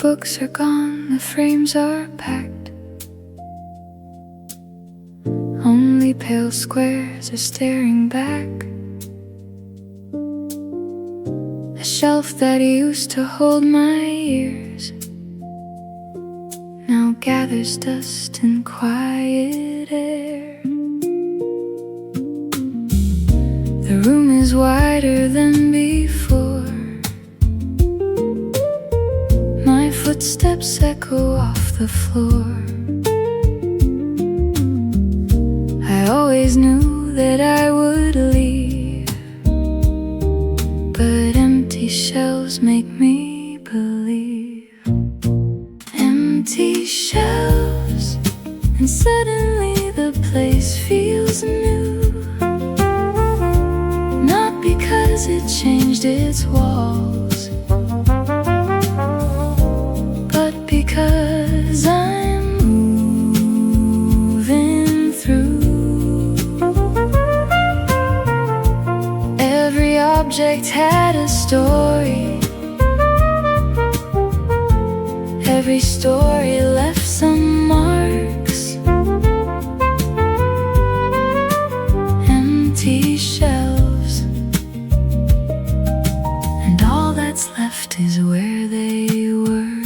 books are gone, the frames are packed. Only pale squares are staring back. A shelf that used to hold my ears now gathers dust and quiet air. The room is wider than before. My footsteps echo off the floor. I always knew that I would leave, but empty shelves make me believe. Empty shelves, and suddenly the place feels new. Not because it changed its walls, but because I'm moving through. Every object had a story. Every story left some marks. Empty shelves, and all that's left is where they were.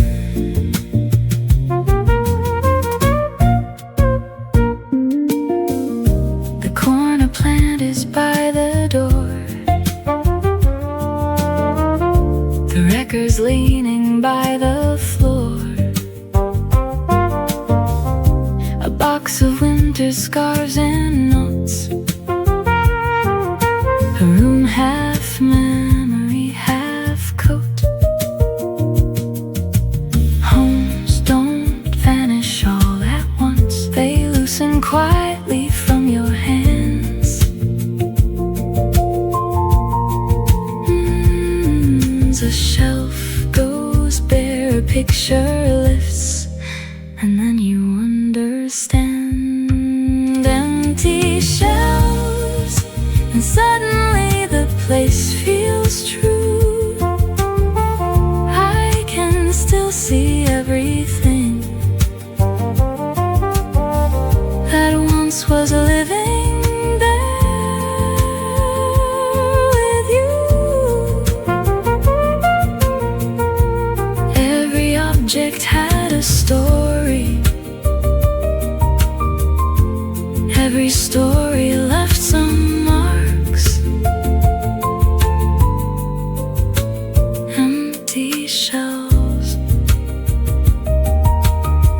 The corner plant is by the door. The record's leaning by the floor. A box of winter scarves and notes. A room half memory, half coat. Homes don't vanish all at once. They loosen quietly from your hands. A shelf goes bare, a picture lifts, and then you understand. Empty shelves, and suddenly the place feels true. I can still see everything that once was living there with you. Every object had a story. Every story left some marks. Empty shelves,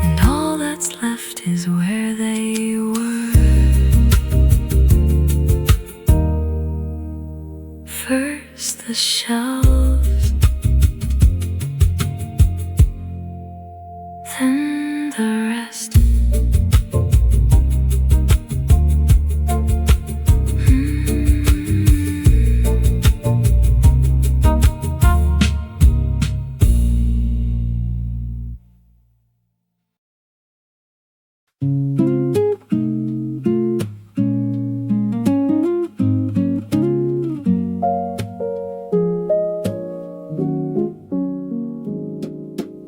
and all that's left is where they were. First the shelves, then the rest.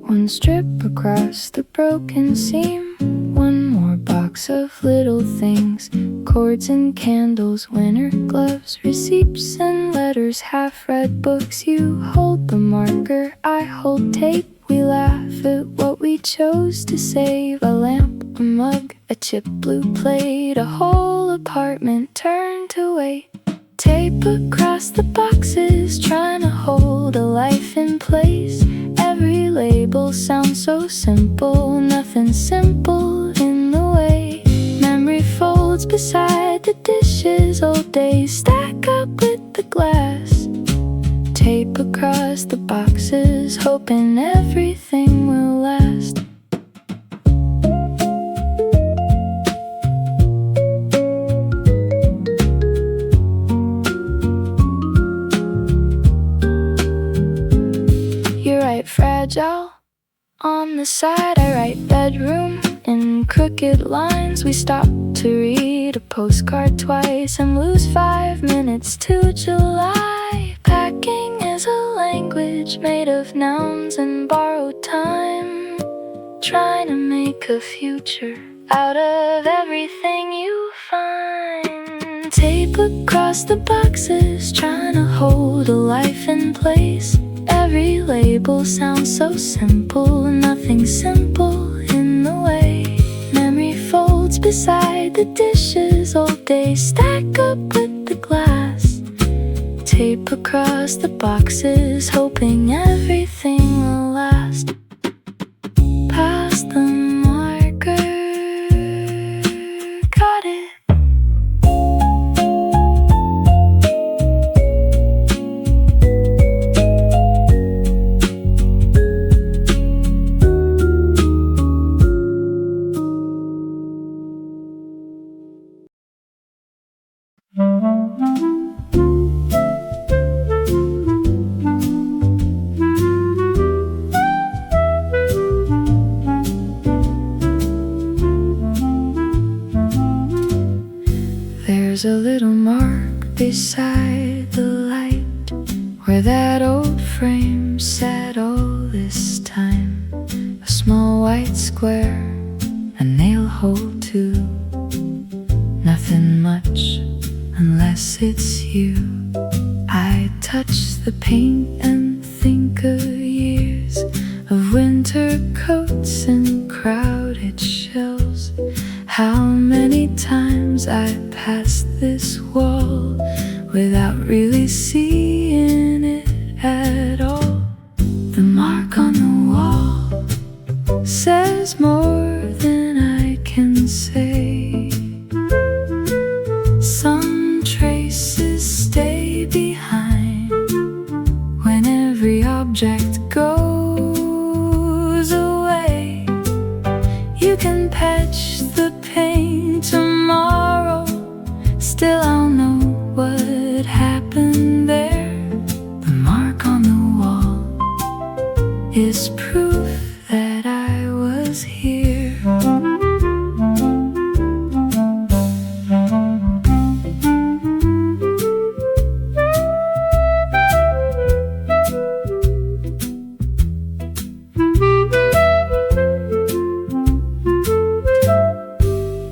One strip across the broken seam. One more box of little things. Cords and candles, winter gloves, receipts and letters, half-read books. You hold the marker, I hold tape. We laugh at what we chose to save. A lamp, a mug, a chipped blue plate. A whole apartment turned to wait. Tape across the boxes, trying to hold a life in place. Every label sounds so simple, nothing simple in the way. Memory folds beside the dishes, old days stack up with the glass. Tape across the boxes, hoping everything will last. You write fragile on the side, I write bedroom in crooked lines. We stop to read a postcard twice and lose 5 minutes to July. Packing is is a language made of nouns and borrowed time, trying to make a future out of everything you find. Tape across the boxes, trying to hold a life in place. Every label sounds so simple, nothing simple in the way. Memory folds beside the dishes, old days stack up with the glass. Tape across the boxes, hoping everything will last. Past the marker, got it. There's a little mark beside the light where that old frame sat all this time. A small white square, a nail hole too. Nothing much unless it's you. I touch the paint and think of years of winter coats and crowded shelves. How many times I passed this wall without really seeing it at all. The mark on the wall says more than I can say. Some traces stay behind when every object goes away. You can patch the pain tomorrow, still I'll know what happened there. The mark on the wall is proof that I was here.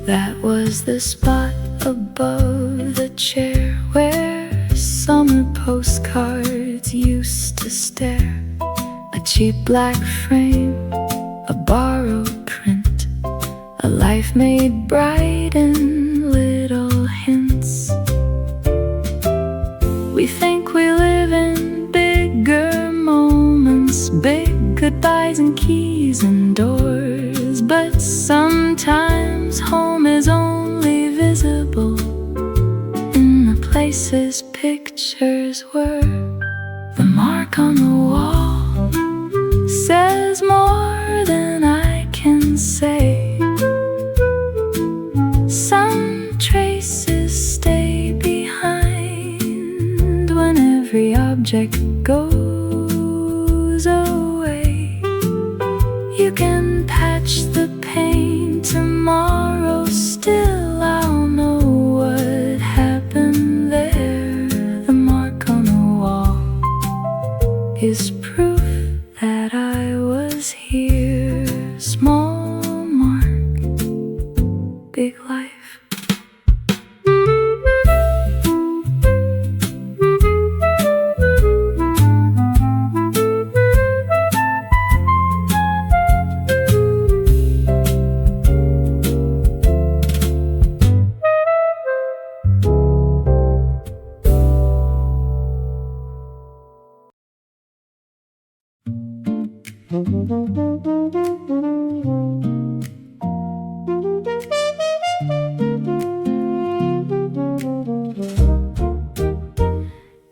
That was the spot above the chair where summer postcards used to stare. A cheap black frame, a borrowed print, a life made bright in little hints. We think we live in bigger moments, big goodbyes and keys and doors, but sometimes home is only visible in the places pictures were. The mark on the wall says more than I can say. Some traces stay behind when every object goes away. You can patch the pain tomorrow, still I'll know what happened there. The mark on the wall is proof that I was here. Small mark, big life.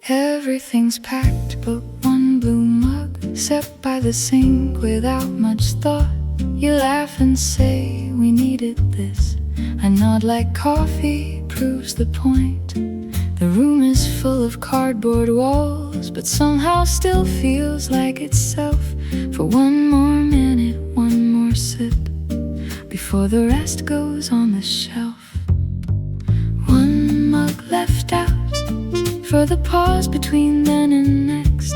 Everything's packed but one blue mug set by the sink without much thought. You laugh and say, we needed this. I nod like coffee proves the point. The room is full of cardboard walls, but somehow still feels like itself. For one more minute, one more sip, before the rest goes on the shelf. One mug left out for the pause between then and next.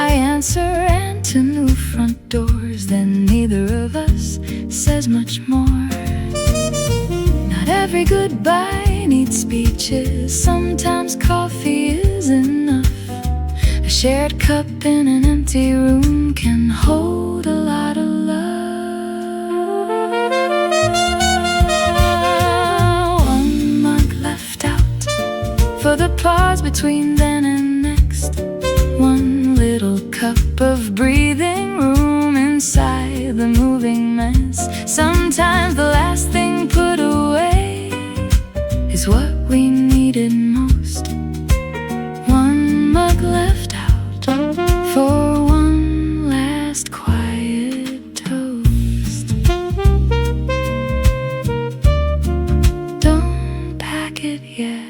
I answer, and to new front doors. Then neither of us says much more. Not every goodbye needs speeches. Sometimes coffee is enough. A shared cup in an empty room can hold a lot of love. One mug left out for the pause between then and next. One little cup of breathing room inside the moving mess. Sometimes the last thing put away is what we needed most. One mug left out for one last quiet toast. Don't pack it yet.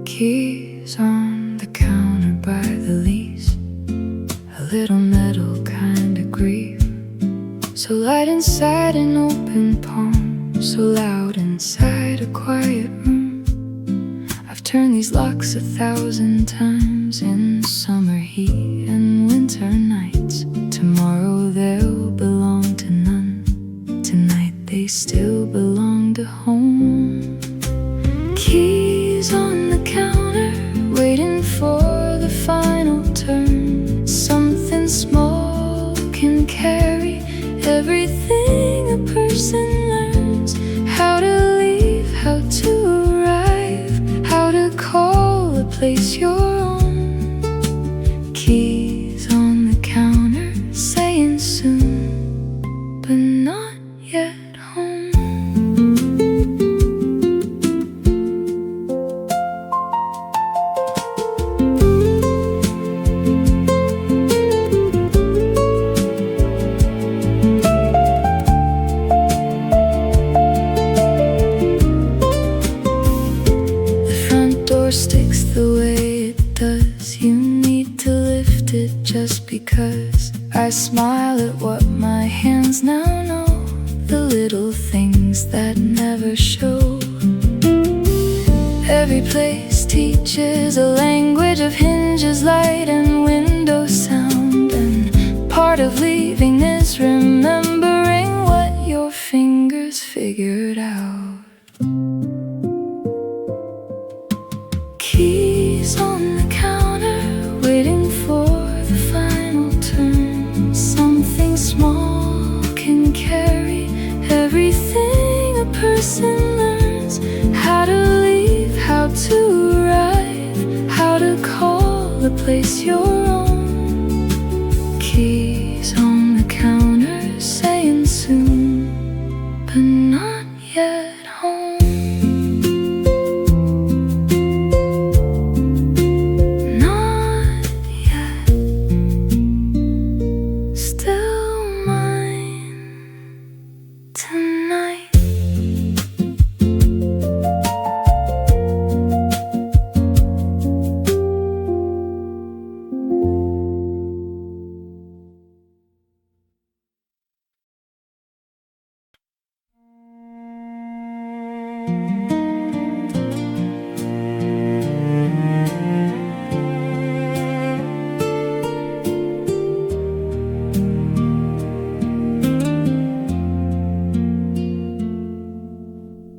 Keys on the counter by the lease, a little metal kind of grief. So light inside an open palm, so loud inside a quiet room. I've turned these locks 1,000 times in summer heat and winter nights. Tomorrow they'll belong to none. Tonight they still belong to home. Keys on the counter, waiting for the final turn. Something small can carry everything a person learns. How to leave, how to arrive, how to call a place your own. Keys on the counter, saying soon, but not yet home. Sticks the way it does. You need to lift it just because. I smile at what my hands now know, the little things that never show. Every place teaches a language of hinges, light and window sound. And part of leaving is remembering what your fingers figured out. Keys on the counter, waiting for the final turn. Something small can carry everything a person learns. How to leave, how to arrive, how to call a place your own. Keys on the counter, saying soon, but not yet home.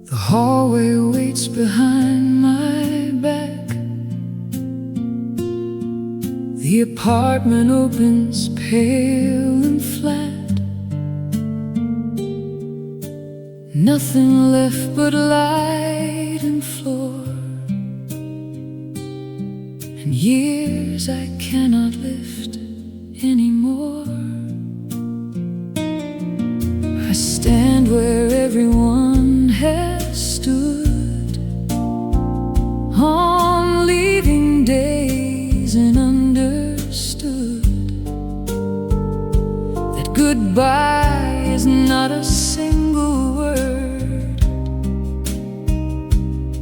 The hallway waits behind my back. The apartment opens pale and flat. Nothing left but light and floor, and years I cannot lift anymore. I stand where everyone has stood on leaving days and understood Goodbye is not a single word.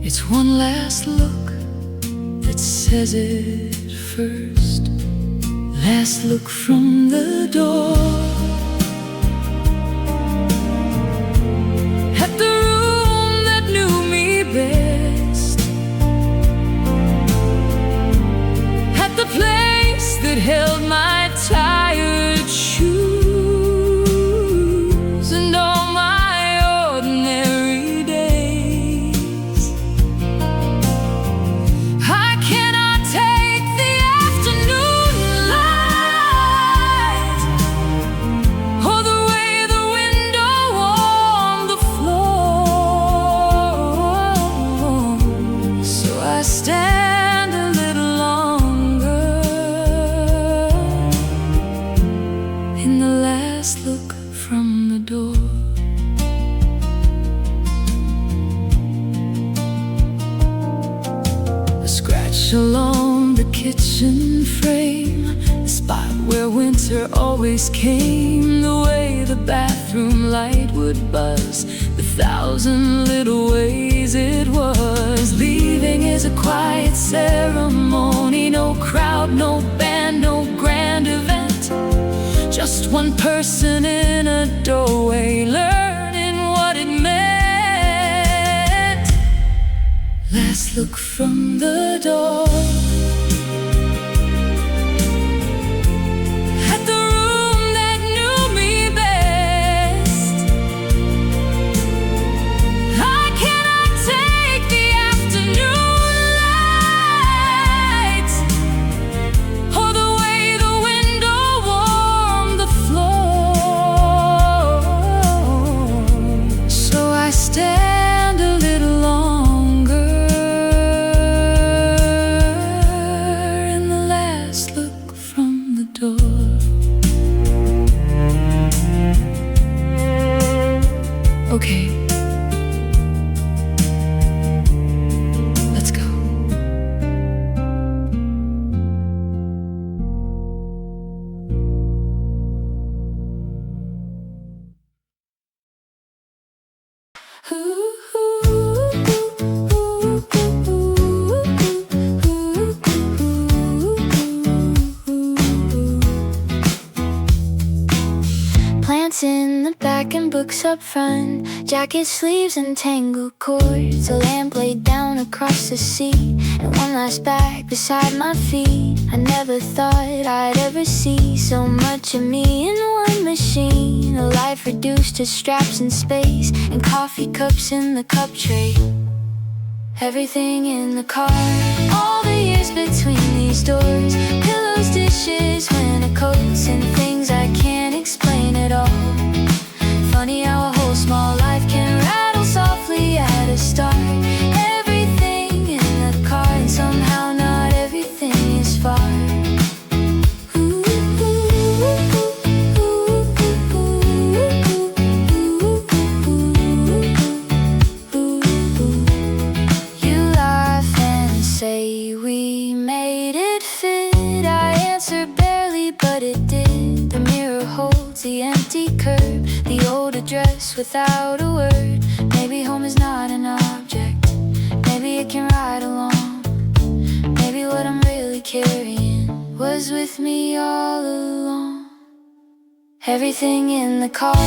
It's one last look that says it first. Last look from the door at the room that knew me best, at the place that held my tired shoes and all my ordinary days. I cannot take the afternoon light or the way the window warmed the floor, so I stand a little longer in the last look from the door. A scratch along the kitchen frame, the spot where winter always came, the way the bathroom light would buzz, the thousand little ways it was. Leaving is a quiet ceremony, no crowd, no band, no grand event, just one person in a doorway learning what it meant. Last look from the door at the room that knew me best. I cannot take the afternoon light or the way the window warmed the floor, so I stand a little longer in the last look from the door. Okay, let's go. Plants in the back and books up front, jacket sleeves and tangled cords, a lamp laid down across the sea, and one last bag beside my feet. I never thought I'd ever see so much of me in one machine, a life reduced to straps and space, and coffee cups in the cup tray. Everything in the car, all the years between these doors, pillows, dishes, winter coats, and things I can't explain at all. Funny how a whole small life can rattle softly at a start. Everything in the car, and somehow not everything is far. You laugh and say we made it fit. I answer barely, but it did. The mirror holds the empty curb, the old address without a word. Maybe home is not an object, maybe it can ride along. Maybe what I'm really carrying was with me all along. Everything in the car,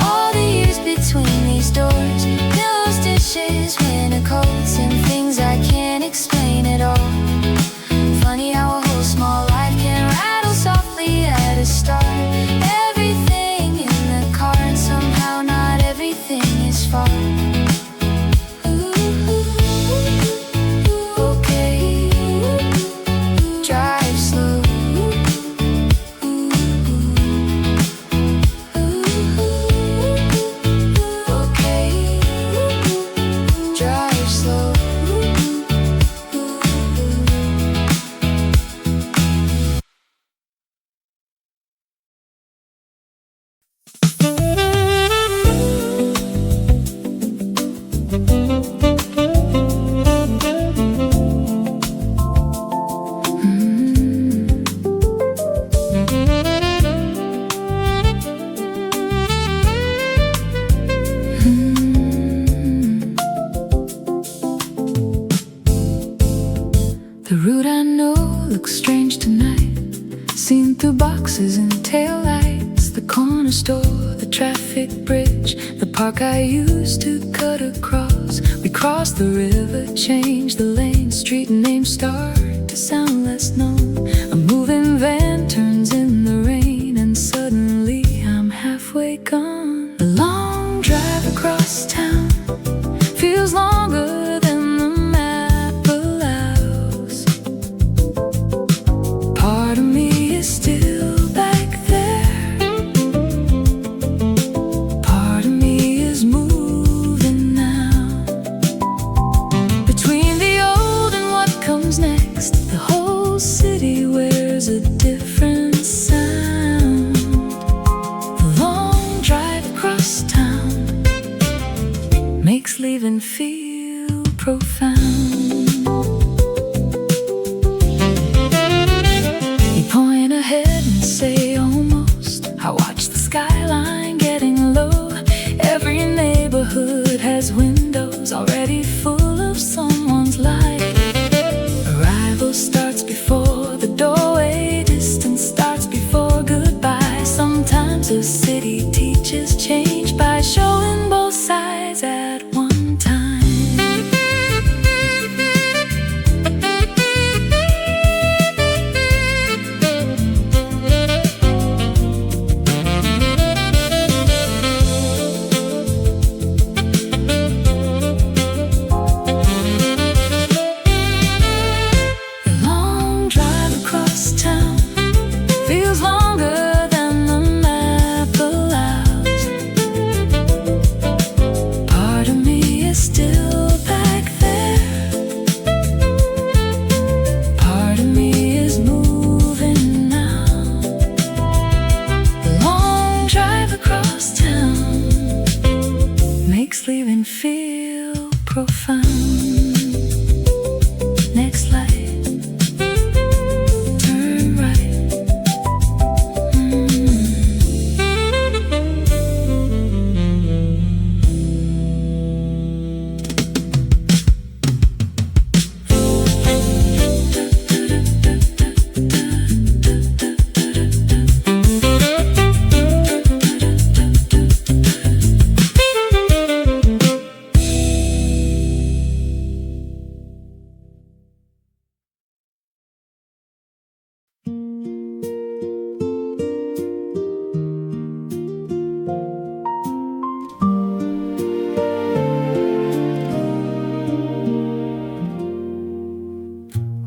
all the years between these doors, pillows, dishes, winter coats, and things I can't explain at all. Funny how a whole small life can rattle softly at a start. Everything in the car, and somehow not everything is far. Okay, drive slow. Okay, drive slow. corner store, the traffic bridge, the park I used to cut across. We crossed the river, changed the lane, street names start to sound less known. A moving van turns in the rain, and suddenly I'm halfway gone. A long drive across town feels longer than the map allows. Part of me is still back there, part of me is moving now. Between the old and what comes next, the whole city wears a different sound. The long drive across town makes leaving feel profound. You point ahead and say almost. I watch the skyline getting low. Every neighborhood has windows already full of someone's life. Arrival starts before the doorway, distance starts before goodbye. Sometimes a city teaches change by showing both sides at one time. The long drive across town feels longer than the map allows. Part of me is still back there, part of me is moving now. The long drive across town makes leaving feel profound. Next light, turn right.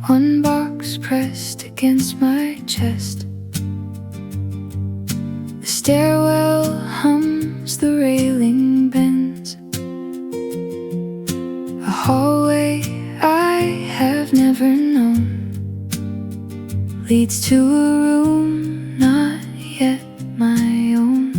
One box pressed against my chest. The stairwell hums, the railing bends. A hallway I have never known leads to a room not yet my own.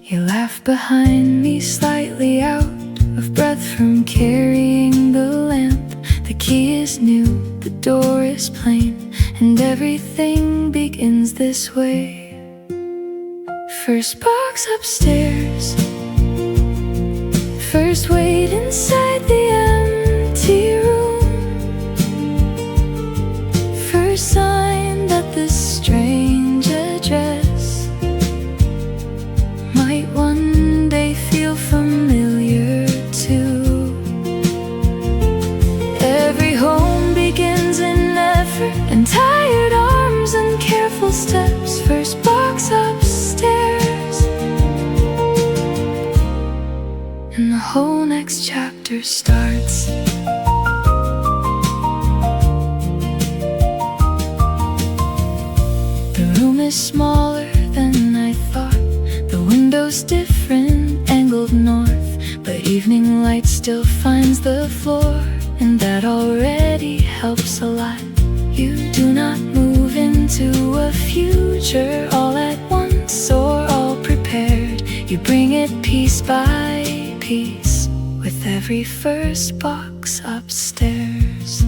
You laugh behind me, slightly out of breath from carrying the lamp. The key is new, the door is plain, and everything begins this way. First box upstairs, first wait inside the empty room, first sign that this strange address might one day feel familiar too. Every home begins in effort and tired arms and careful steps. First box upstairs, and the whole next chapter starts. The room is smaller than I thought. The window's different, angled north, but evening light still finds the floor, and that already helps a lot. You do not move into a future all at once or all prepared. You bring it piece by piece with every first box upstairs.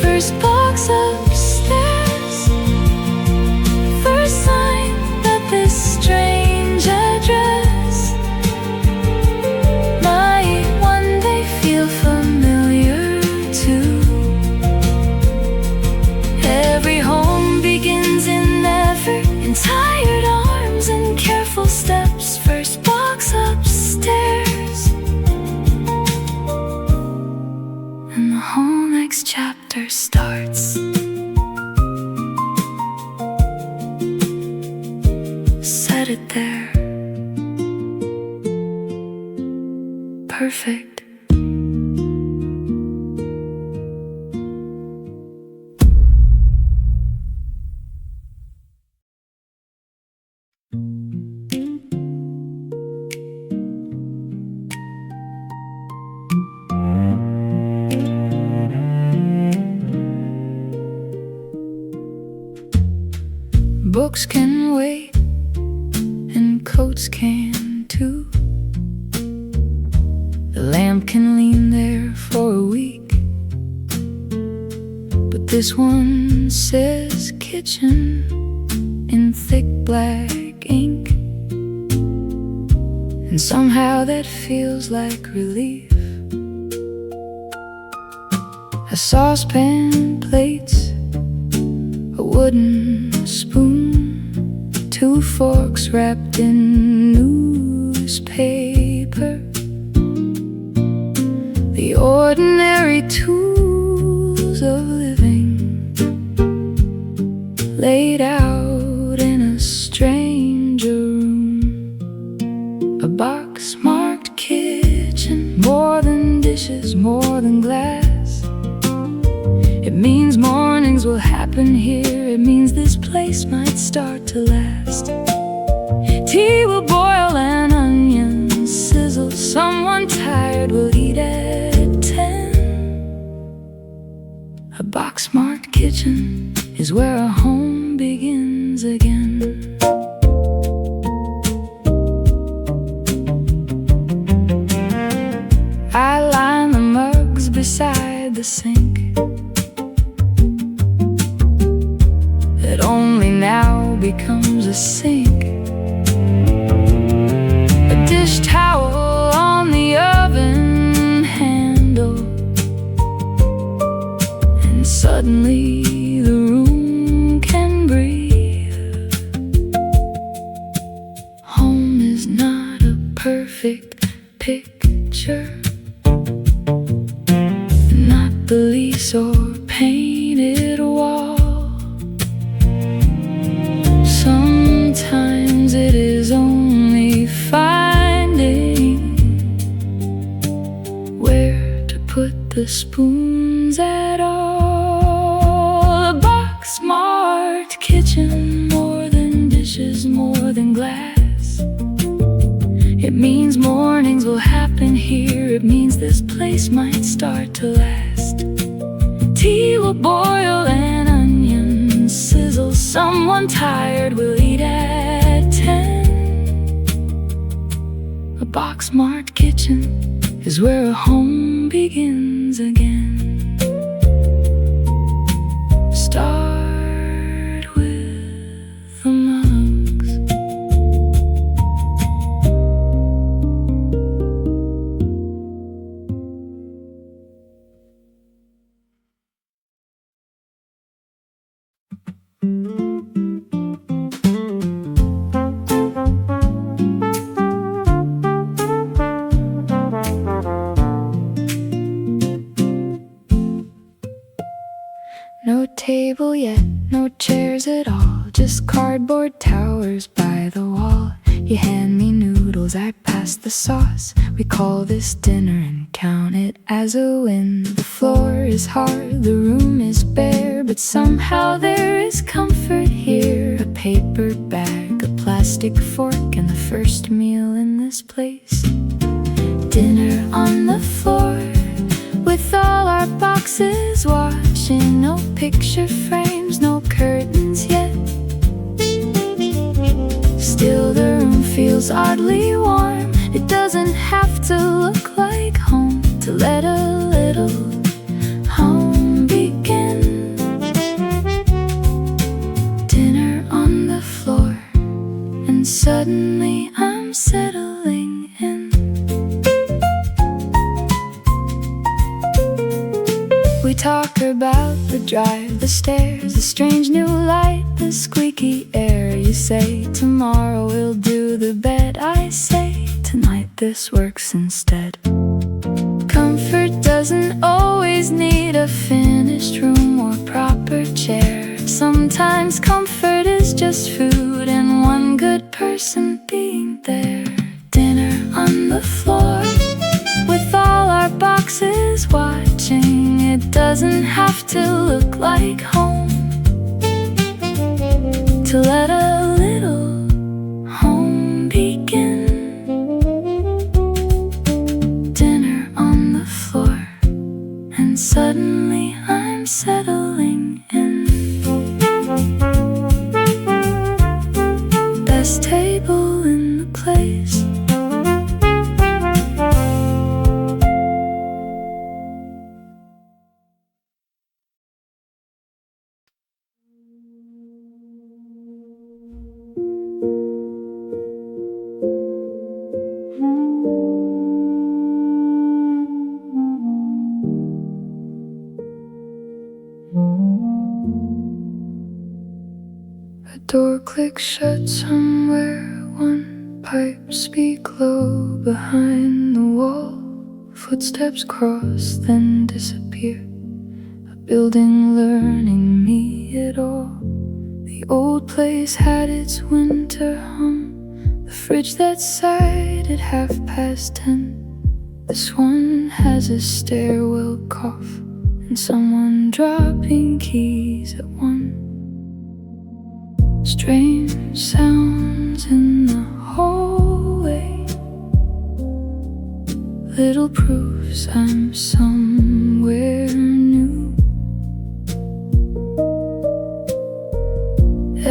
First box upstairs, first sign that this strange address perfect. Books can wait, and coats can too. The lamp can lean there for a week, but this one says kitchen in thick black ink, and somehow that feels like relief. A saucepan, plates, a wooden spoon, 2 forks wrapped in newspaper. The ordinary tools of living laid out in a stranger room. A box marked kitchen, more than dishes, more than glass. It means mornings will happen here. It means this place might start to last. Tea will boil and onions sizzle. Someone tired will eat at 10. A box marked kitchen is where a home begins again. I line the mugs beside the sink that only now becomes a sink. A dish towel on the oven handle, and suddenly the room can breathe. Home is not a perfect picture, not the lease or painted wall. Sometimes it is only finding where to put the spoons at all. A box marked kitchen, more than dishes, more than glass. It means mornings will happen here. It means this place might start to last. Tea will boil and onions sizzle. Someone tired will eat at 10. A box marked kitchen is where a home begins again. Start with the mugs. No table yet, no chairs at all, just cardboard towers by the wall. You hand me noodles, I pass the sauce. We call this dinner and count it as a win. The floor is hard, the room is bare, but somehow there is comfort here. A paper bag, a plastic fork, and the first meal in this place. Dinner on the floor, with all our boxes watching. No picture frames, no curtains yet. Still the room feels oddly warm. It doesn't have to look like home to let a little home begin. Dinner on the floor, and suddenly I'm settling in. We talk about the drive, the stairs, the strange new light, the squeaky air. You say tomorrow we'll do the bed. I say tonight this works instead. Comfort doesn't always need a finished room or proper chair. Sometimes comfort is just food and one good person being there. Dinner on the floor, with doesn't have to look like home to let a little home begin. Dinner on the floor, and suddenly I'm settling in. Best table in the place. A door clicks shut somewhere, one pipe speak low behind the wall. Footsteps cross, then disappear. A building learning me it all. The old place had its winter hum, the fridge that sighed at 10:30. This one has a stairwell cough, and someone dropping keys at 1. Strange sounds in the hallway, little proofs I'm somewhere new.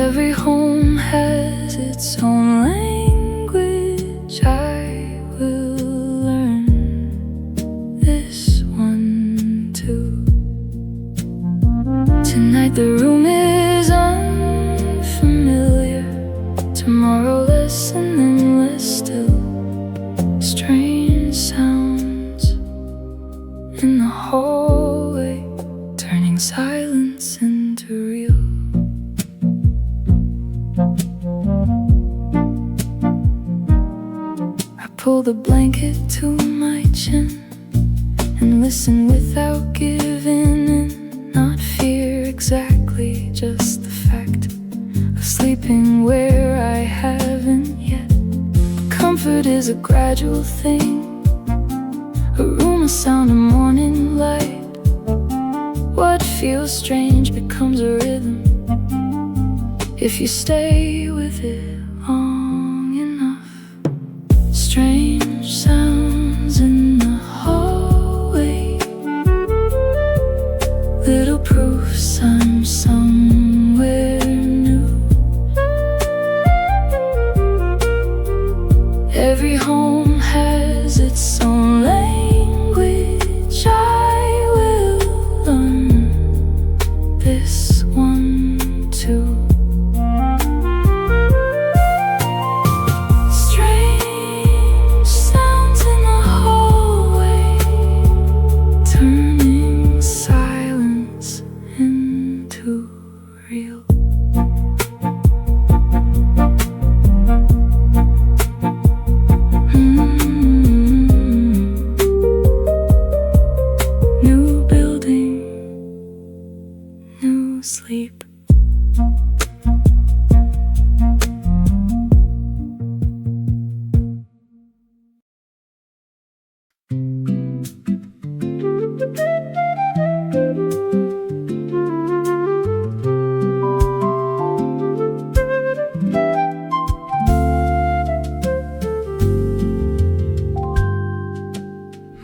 Every home has its own language. I will learn this one too. Tonight the room is unfamiliar, tomorrow less and then less still. Strange sounds in the hallway, turning silence into real. I pull the blanket to my chin and listen without giving in. Not fear exactly, just the fact of sleeping where I haven't yet. Comfort is a gradual thing, a room, a sound, a morning light. What feels strange becomes a rhythm if you stay with it long enough. Strange sounds in the hallway, little proofs I'm somewhere new. Every home has its own language. I will learn this one too. Strange sounds in the hallway, turning silence into real. New building, new sleep.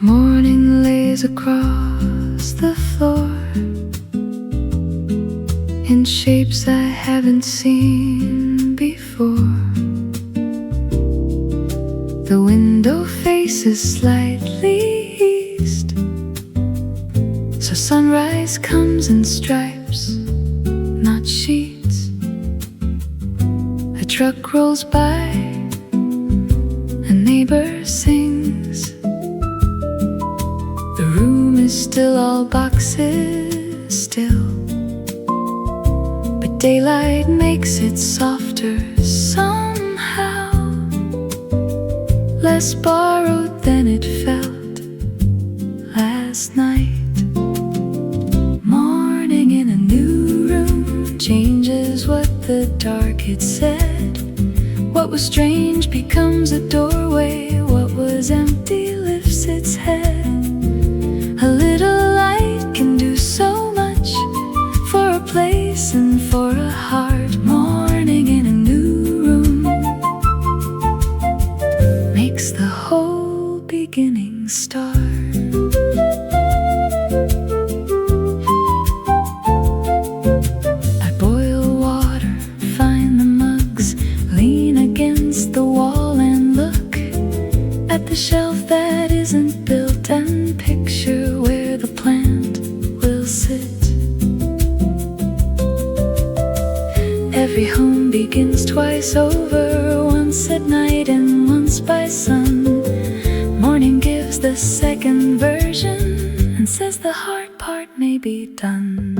Morning lays across the floor in shapes I haven't seen before. The window faces slightly east, so sunrise comes in stripes, not sheets. A truck rolls by, a neighbor sings. The room is still all boxes still, but daylight makes it softer somehow, less borrowed than it felt last night. Morning in a new room changes what the dark had said. What was strange becomes a doorway, what was empty lifts its head. A little light can do makes the whole beginning start. I boil water, find the mugs, lean against the wall and look at the shelf that isn't built and picture where the plant will sit. Every home begins twice over, once at night and once by sun. Morning gives the second version and says the hard part may be done.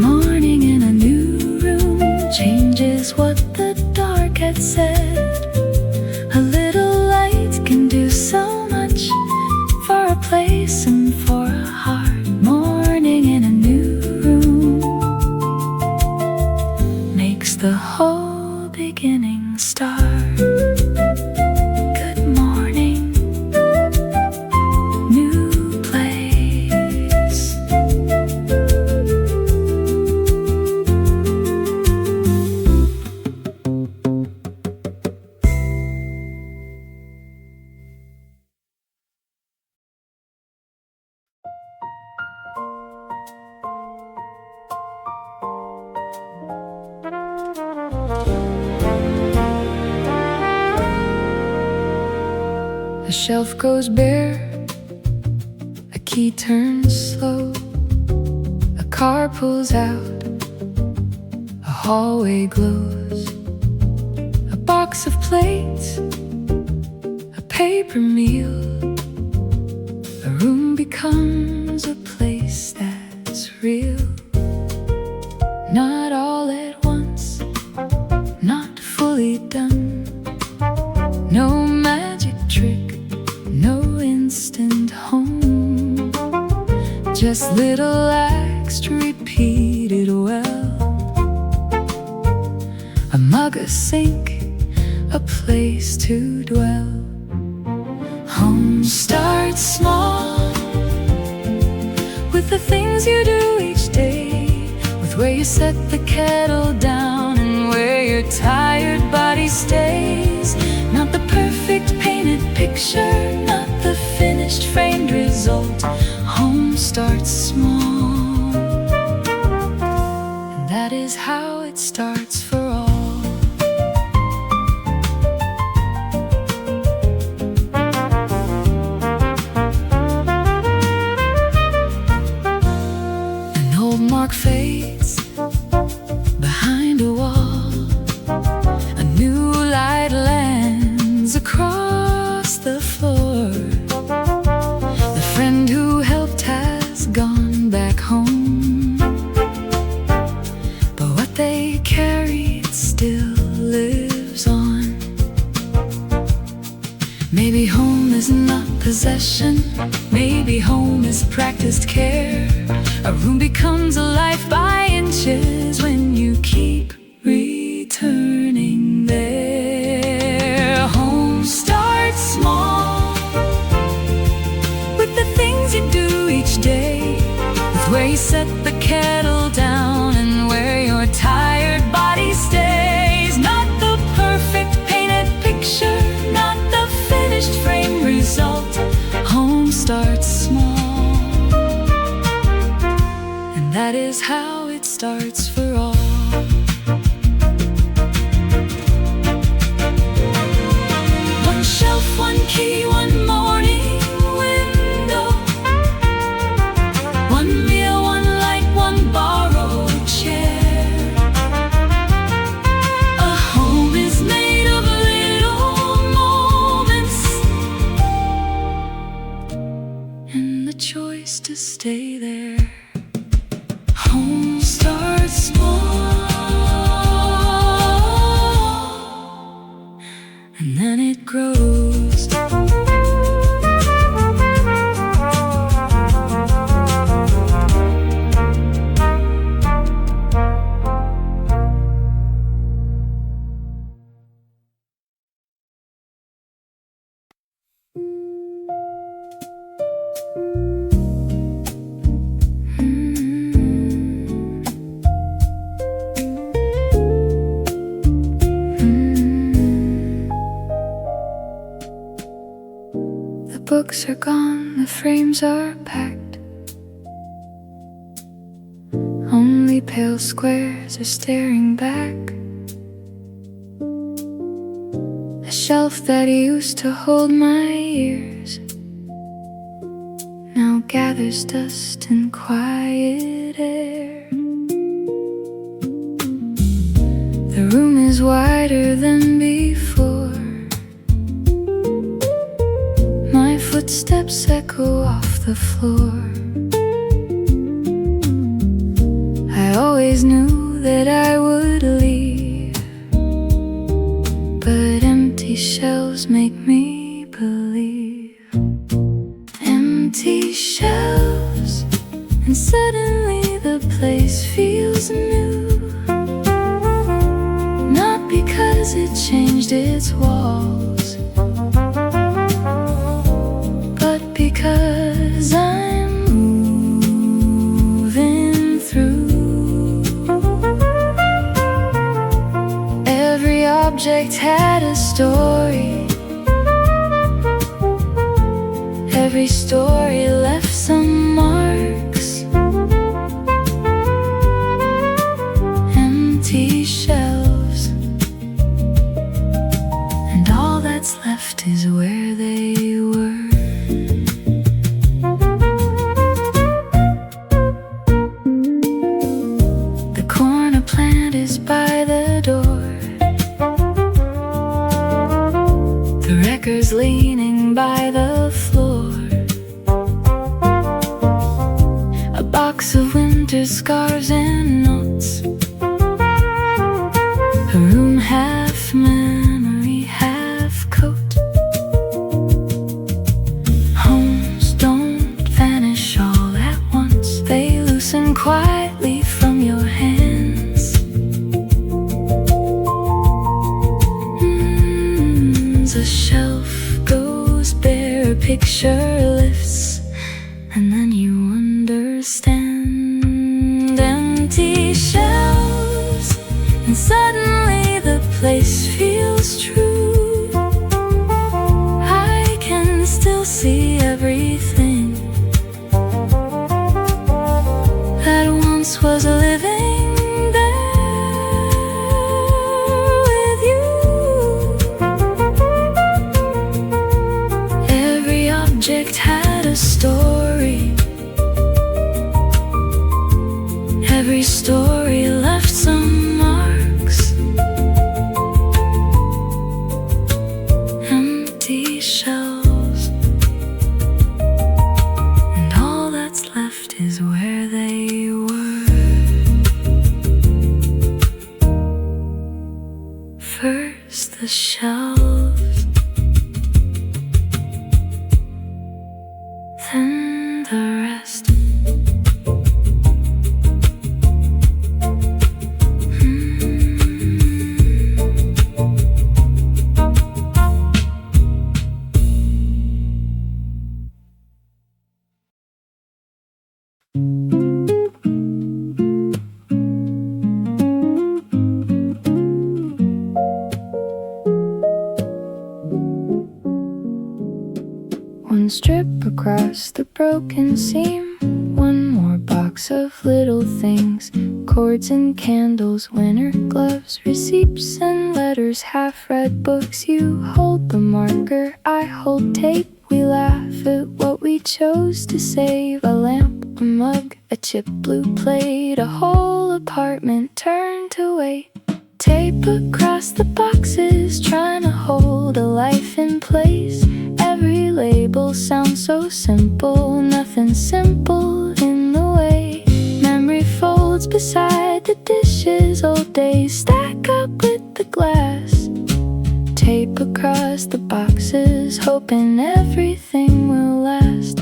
Morning in a new room changes what the dark had said. A little light can do so much for a place and for a heart. Morning in a new room makes the whole beginning start. Good morning, new place. The shelf goes bare, a key turns slow, a car pulls out, a hallway glows, a box of plates, a paper meal. A room becomes a place that's real. Not all at once, not fully done. No magic trick, no instant home. Just little acts repeated well. A mug, a sink, a place to dwell. Home starts small, with the things you do each day, with where you set the kettle down and where your tired body stays. Not the perfect painted picture, not the finished framed result. Home starts small, and that is how it starts for all. An old mark fades behind a wall. A new light lands across the floor. The friend who helped has gone back home, but what they carried still lives on. Maybe home is not possession, maybe home is practiced care. A room becomes a life by inches when you keep returning there. Home starts small, with the things you do each day, with where you set the kettle down and where your tired body stays. Not the perfect painted picture, not the finished frame result. Home starts small, and that is how it starts for all. One shelf, one key, one morning window, one meal, one light, one borrowed chair. A home is made of little moments, and the choice to stay there. Home starts small, and then it grows. books are gone, the frames are packed. Only pale squares are staring back. A shelf that used to hold my ears now gathers dust and quiet air. The room is wider than before. My footsteps echo off the floor. I always knew that I would leave, but empty shelves make me believe. Empty shelves, and suddenly the place feels new. Not because it changed its walls, but because I'm moving through. Every object had a story. Every story left some marks. Empty shelves, and all that's left is where they were. The corner plant is by the door. The record's leaning by the floor. A box of winter scarves and notes. A room half memory, half coat. Homes don't vanish all at once. They loosen quietly from your hands. A shelf goes bare, a picture lifts, and then you understand. Empty shelves, and suddenly the place feels true. I can still see everything that once was living there with you. Every object had a story. Every story left some marks. Empty shelves, and all that's left is where they were. First the shelves, then the rest. One strip across the broken seam. One more box of little things. Cords and candles, winter gloves, receipts and letters, half-read books. You hold the marker, I hold tape. We laugh at what we chose to save. A lamp, a mug, a chipped blue plate. A whole apartment turned to wait. Tape across the boxes, trying to hold a life in place. Every label sounds so simple, nothing simple in the way. Memory folds beside the dishes, old days stack up with the glass. Tape across the boxes, hoping everything will last.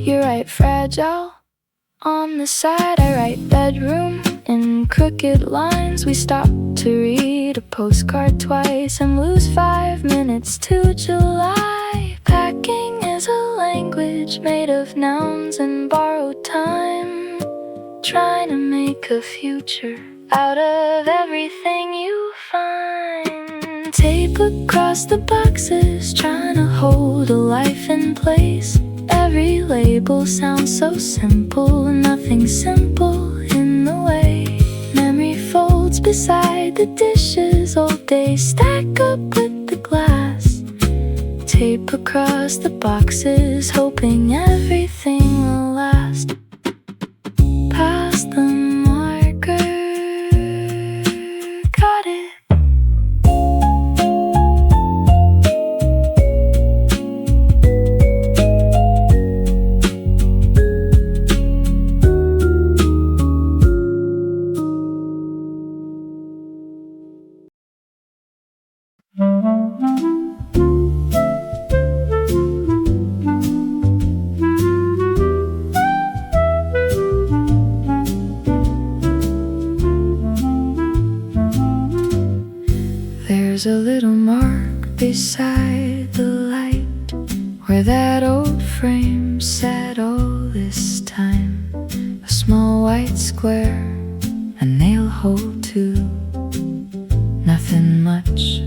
You write fragile on the side, I write bedroom in crooked lines. We stop to read a postcard twice and lose 5 minutes to July. Packing is a language made of nouns and borrowed time, trying to make a future out of everything you find. Tape across the boxes, trying to hold a life in place. Every label sounds so simple, nothing simple in the way. Memory folds beside the dishes, all day stack up with the glass. Tape across the boxes, hoping everything will last. Past the marker, got it. There's a little mark beside the light where that old frame sat all this time. A small white square, a nail hole too. Nothing much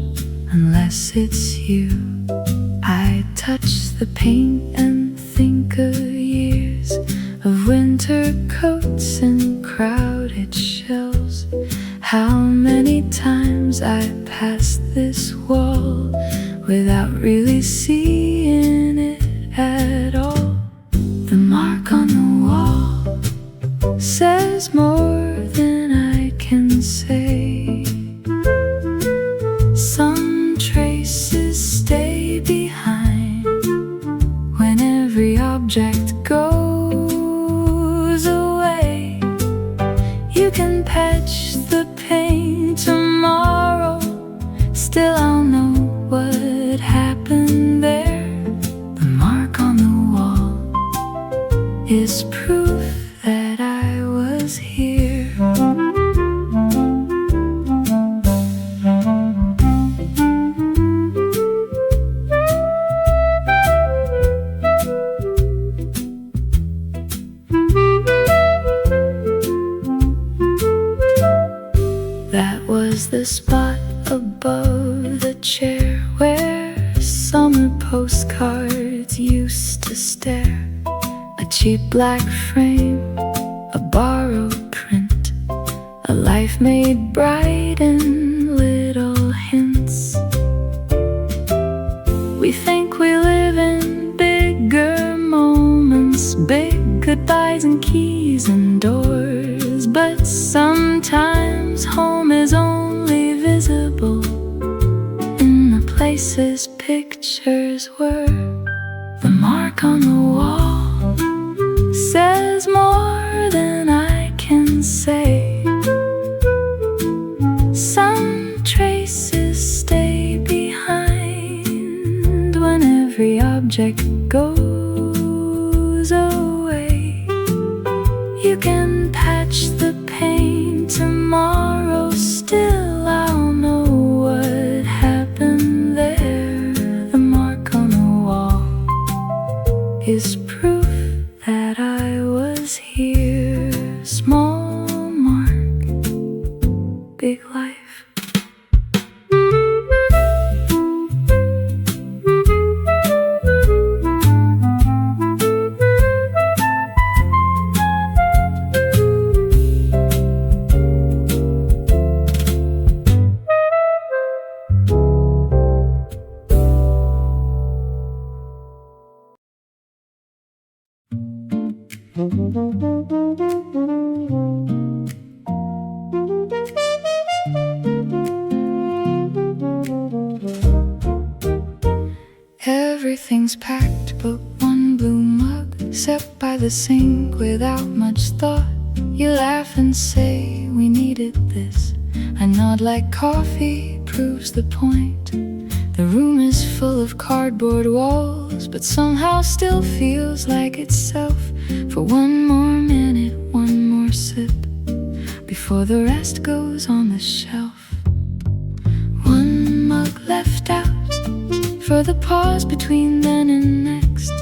unless it's you. I touch the paint and think of years of winter coats and crowded shelves. How many times I passed this wall without really seeing it at all. The mark on the wall says more than I can say. Some traces stay behind when every object goes away. You can patch the pain tomorrow, still I'll know what happened there. The mark on the wall is proof that I was here. That was the spot above the chair where summer postcards used to stare. A cheap black frame, a borrowed print, a life made bright in little hints. We think we live in bigger moments, big goodbyes and keys and doors, but sometimes home is only visible in the places pictures were. The mark on the wall says more than I can say. Some traces stay behind when every object goes away. You can patch the pain tomorrow, still I'll know what happened there. The mark on the wall is proof that I was here. Small mark, big life. Everything's packed but one blue mug set by the sink without much thought. You laugh and say, we needed this. I nod like coffee proves the point. The room is full of cardboard walls, but somehow still feels like itself. For one more minute, one more sip, before the rest goes on the shelf. One mug left out for the pause between then and next.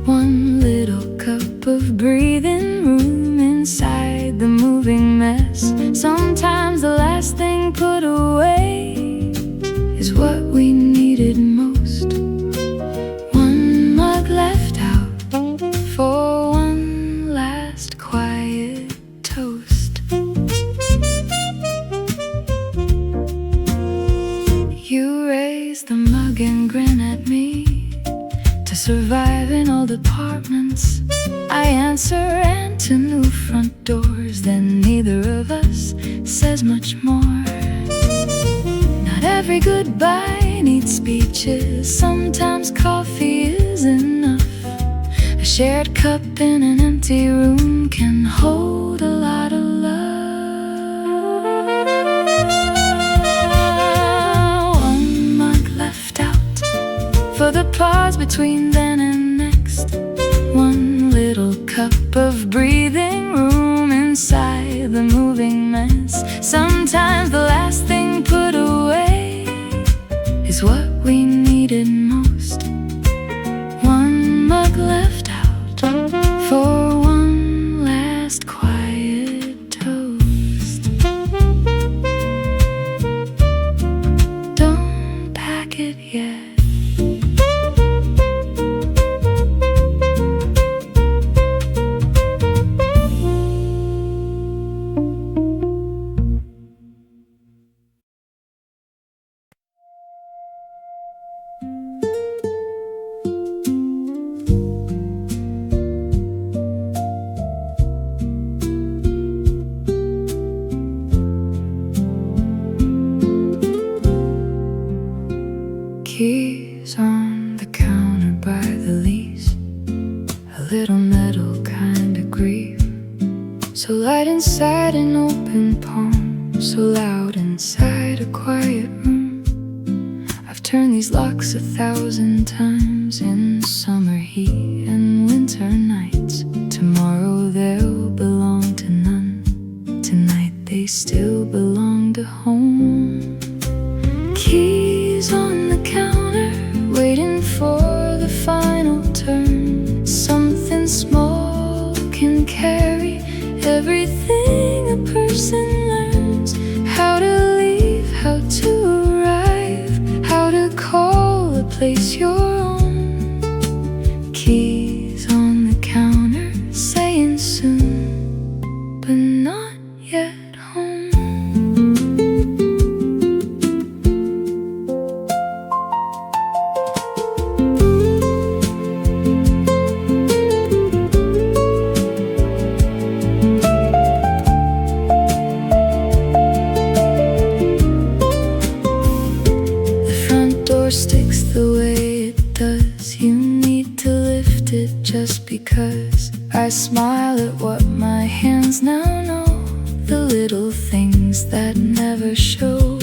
One little cup of breathing room inside the moving mess. Sometimes the last thing put away is what we needed most. One mug left out for one last quiet toast. You raise the mug and grin at me. To survive in old apartments, I answer, and to new front doors. Then neither of us says much more. Not every goodbye needs speeches. Sometimes coffee is enough. A shared cup in an empty room can hold a lot of love. One mug left out for the pause between then and next. One little cup of breathing room inside the moving mess. Sometimes the last thing put away is what we needed most. One mug left out for one last quiet toast. Don't pack it yet. Keys on the counter by the lease. A little metal kind of grief. So light inside an open palm, so loud inside a quiet room. I've turned these locks 1,000 times in summer heat and winter nights. Tomorrow they'll belong to none. Tonight they still belong to home. Keys on the counter, waiting for the final turn. Something small can carry everything a person learns. How to leave, how to arrive, how to call a place your own. Keys on the counter, saying soon, but not yet home. Sticks the way it does. You need to lift it just because. I smile at what my hands now know. The little things that never show.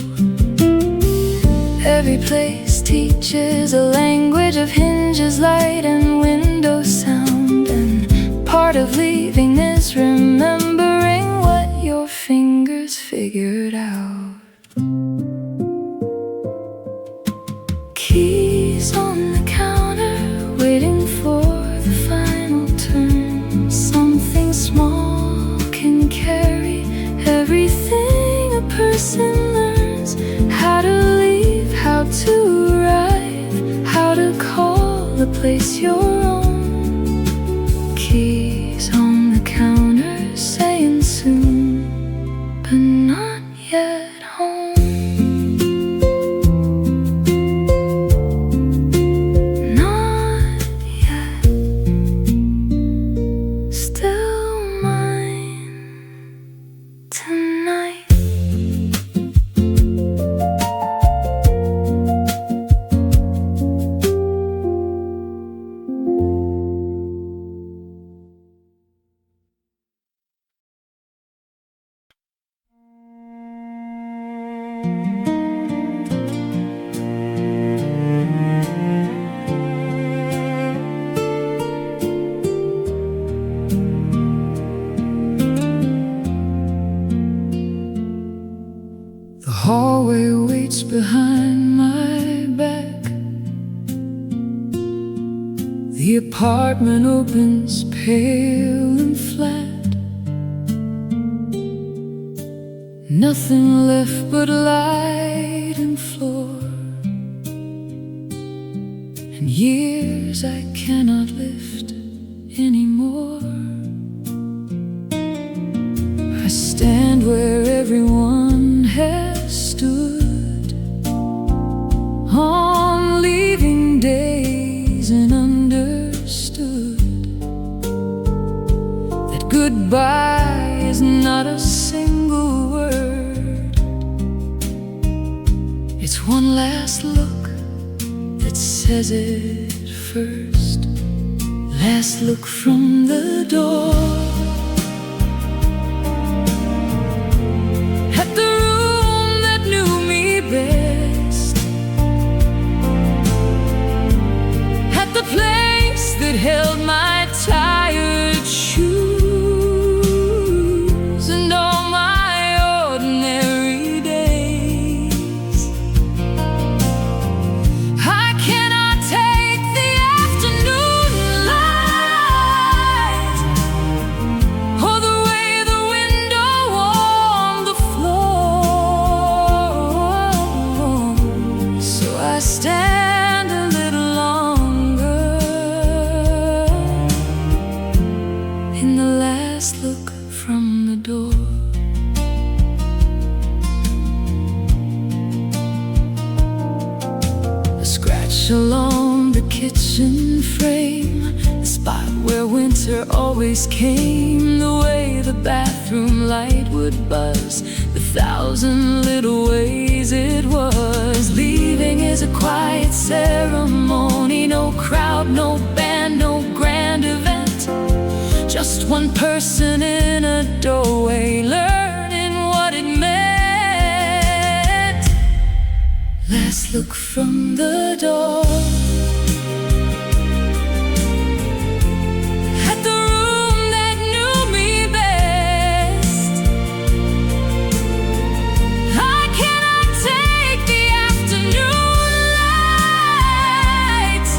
Every place teaches a language of hinges, light and window sound. And part of leaving is remembering what your fingers figured out. Keys on the counter, waiting for the final turn. Something small can carry everything a person learns. How to leave, how to arrive, how to call a place your own. Keys on the counter, saying soon, but not yet home. The hallway waits behind my back. apartment opens pale and flat. Nothing left but light and floor, and years I cannot lift anymore. I stand where everyone has stood on leaving days and understood that goodbye is not a single word. It's one last look that says it first. Last look from the door at the room that knew me best, at the place that held my tired shoes and all my ordinary days. I cannot take the afternoon light or the way the window warmed the floor, so I stand a little longer in the last look from the door. A scratch along the kitchen frame, the spot where winter always came, the way the bathroom light would buzz, the thousand little ways it was. Leaving is a quiet ceremony, no crowd, no band, no grand event, just one person in a doorway learning what it meant. Last look from the door at the room that knew me best. I cannot take the afternoon light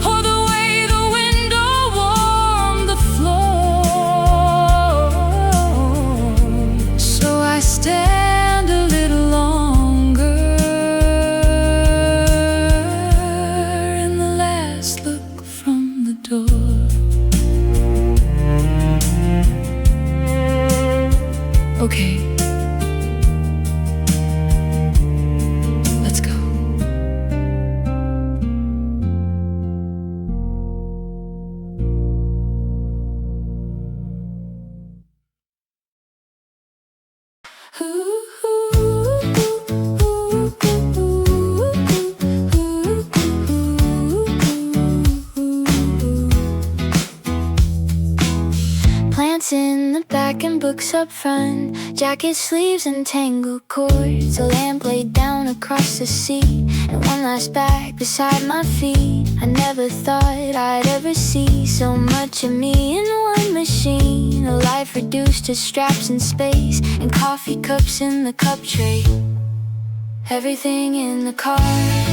or the way the window warmed the floor, so I stand a little longer in the last look from the door. Okay, let's go. Plants in the back and books up front, jacket sleeves and tangled cords, a lamp laid down across the seat, and one last bag beside my feet. I never thought I'd ever see so much of me in one machine, a life reduced to straps and space, and coffee cups in the cup tray. Everything in the car,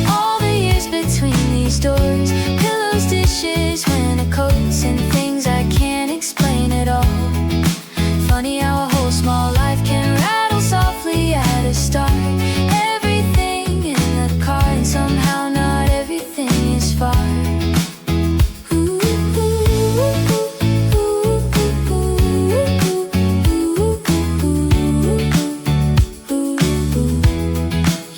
all the years between these doors, pillows, dishes, winter coats, and things I can't explain at all. Funny how a whole small life can rattle softly at a start. Everything in the car, and somehow not everything is far.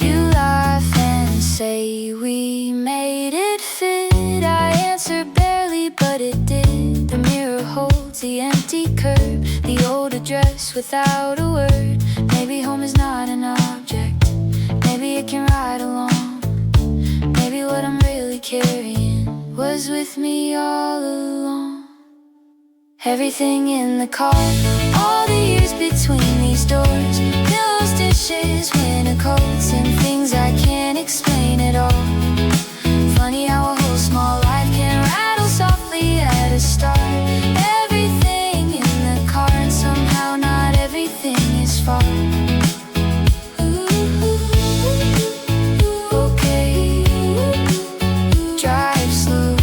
You laugh and say we made it fit. I answer barely, but it did. The mirror holds the empty curb, the old address without a word. Maybe home is not an object, maybe it can ride along. Maybe what I'm really carrying was with me all along. Everything in the car, all the years between these doors, pillows, dishes, winter coats, and things I can't explain at all. Funny how a whole small life can rattle softly at a start. Everything in the car, and somehow not everything is far. Okay, drive slow.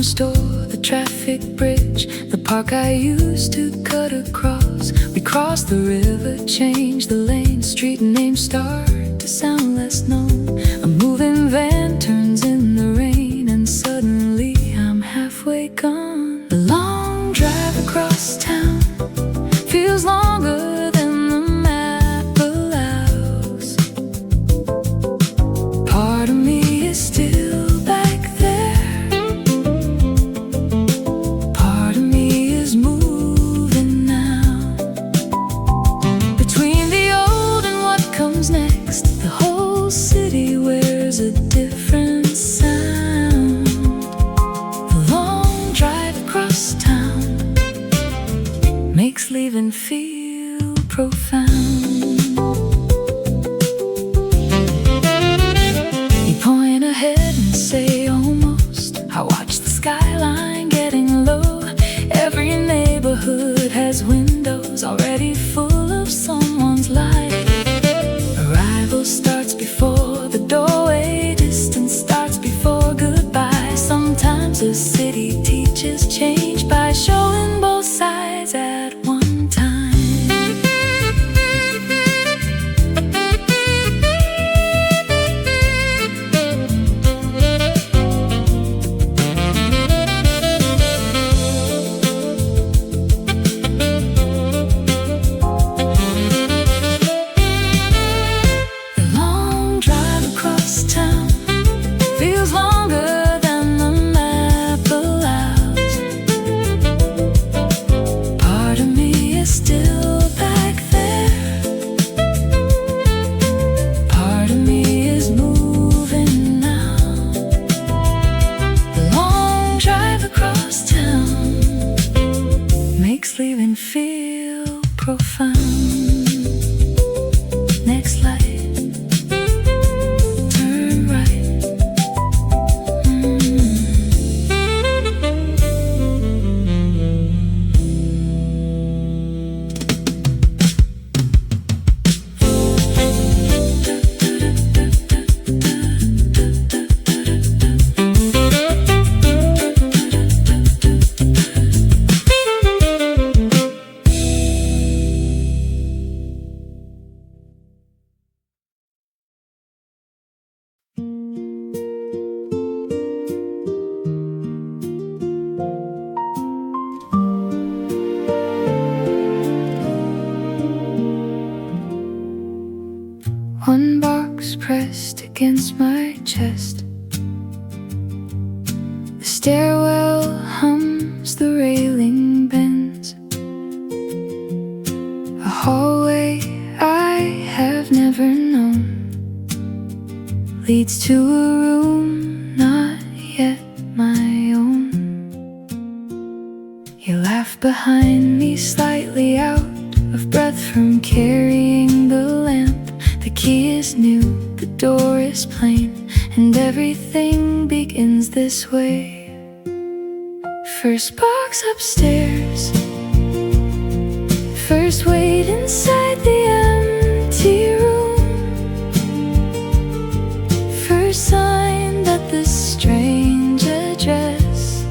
corner store, the traffic bridge, the park I used to cut across. We crossed the river, changed the lane, street names start to sound less known. A moving van turns in the rain, and suddenly I'm halfway gone. The long drive across town feels longer than the map allows. Part of me is still back there, part of me is moving now. Between the old and what comes next, the whole city wears a different sound. The long drive across town makes leaving feel profound. You point ahead and say almost. I watch the skyline getting low. Every neighborhood has windows already full of someone's life. Arrival starts before the doorway, distance starts before goodbye. Sometimes a city teaches change by showing both sides at one time. The long drive across town feels longer than the map allows. Part of me is still back there, part of me is moving now. The long drive across town makes leaving feel profound. Next light, turn right. One box pressed against my chest. The stairwell hums, the railing bends. A hallway I have never known leads to a room not yet my own. You laugh behind me, slightly out of breath from carrying the lamp. The key is new, the door is plain, and everything begins this way. First box upstairs, first wait inside the empty room. First sign that the strange address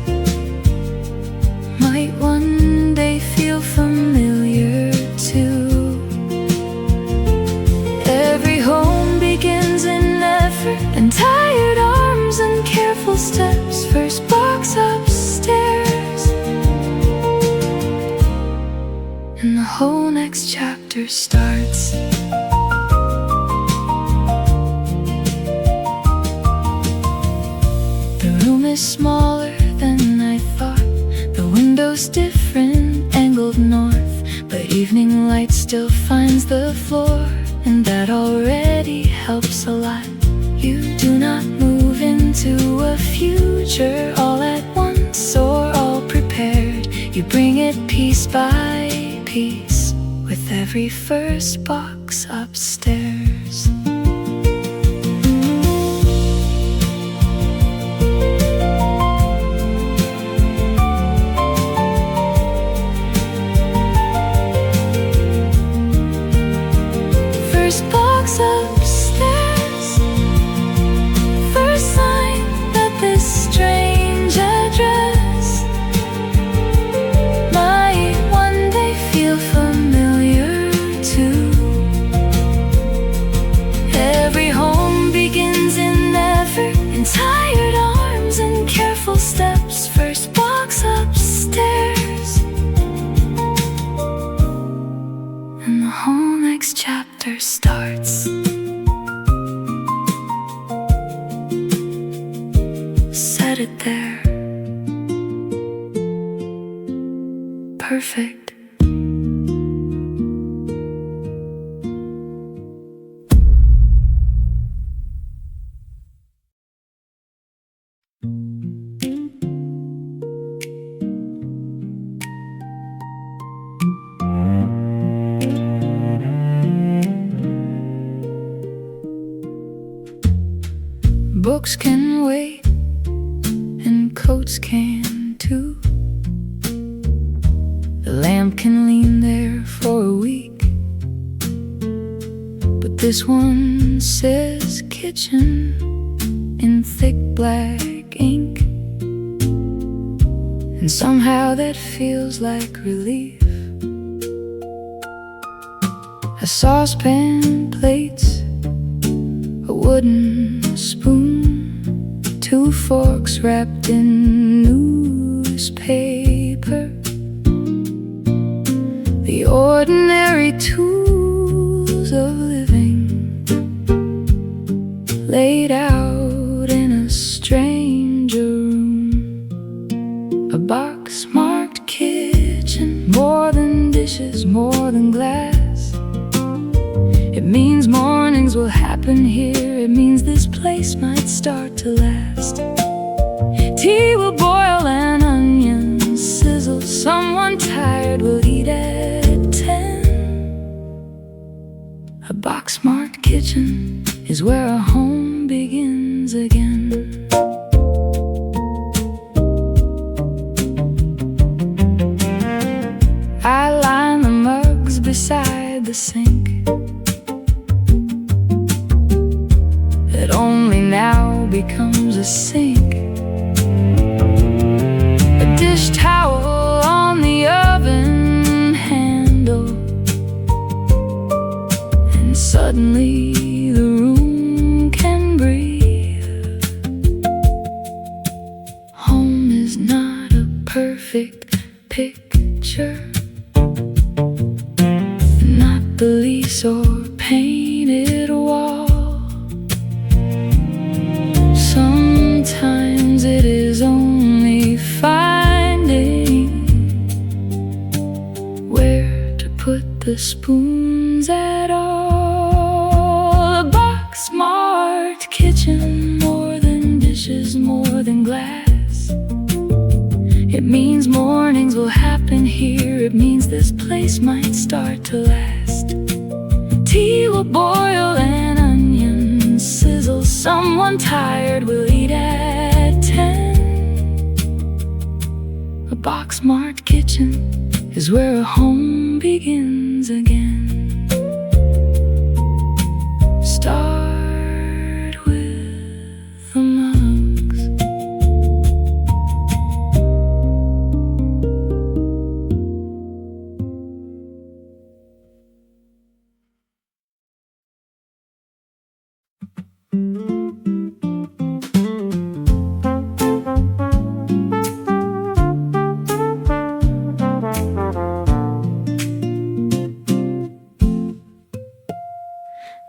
might one day feel familiar too. Every home begins in effort and tired arms and careful steps. First box upstairs, and the whole next chapter starts. The room is smaller than I thought. The window's different, angled north, but evening light still finds the floor, and that already helps a lot. You do not move into a future all at once or all prepared. You bring it piece by piece with every first box upstairs. First box upstairs, first sign that this strange address it there. Perfect. Books can wait, and coats can too. The lamp can lean there for a week, but this one says kitchen in thick black ink, and somehow that feels like relief. A saucepan, plates, a wooden spoon, 2 forks wrapped in newspaper. The ordinary tools of living laid out in a stranger room. A box marked kitchen, more than dishes, more than glass. It means mornings will happen here. It means this place might start to last. Tea will boil and onions sizzle. Someone tired will eat at 10. A box marked kitchen is where a home begins again. I line the mugs beside the sink. It only now becomes a sink. A dish towel on the oven handle, and suddenly the room can breathe. Home is not a perfect picture, not the lease or painted wall. Sometimes it is only finding where to put the spoons at all. A box marked kitchen, more than dishes, more than glass. It means mornings will happen here. It means this place might start to last. Tea will boil and onions sizzle. Someone tired will eat at 10. A box marked kitchen is where a home begins again. Start with the mugs.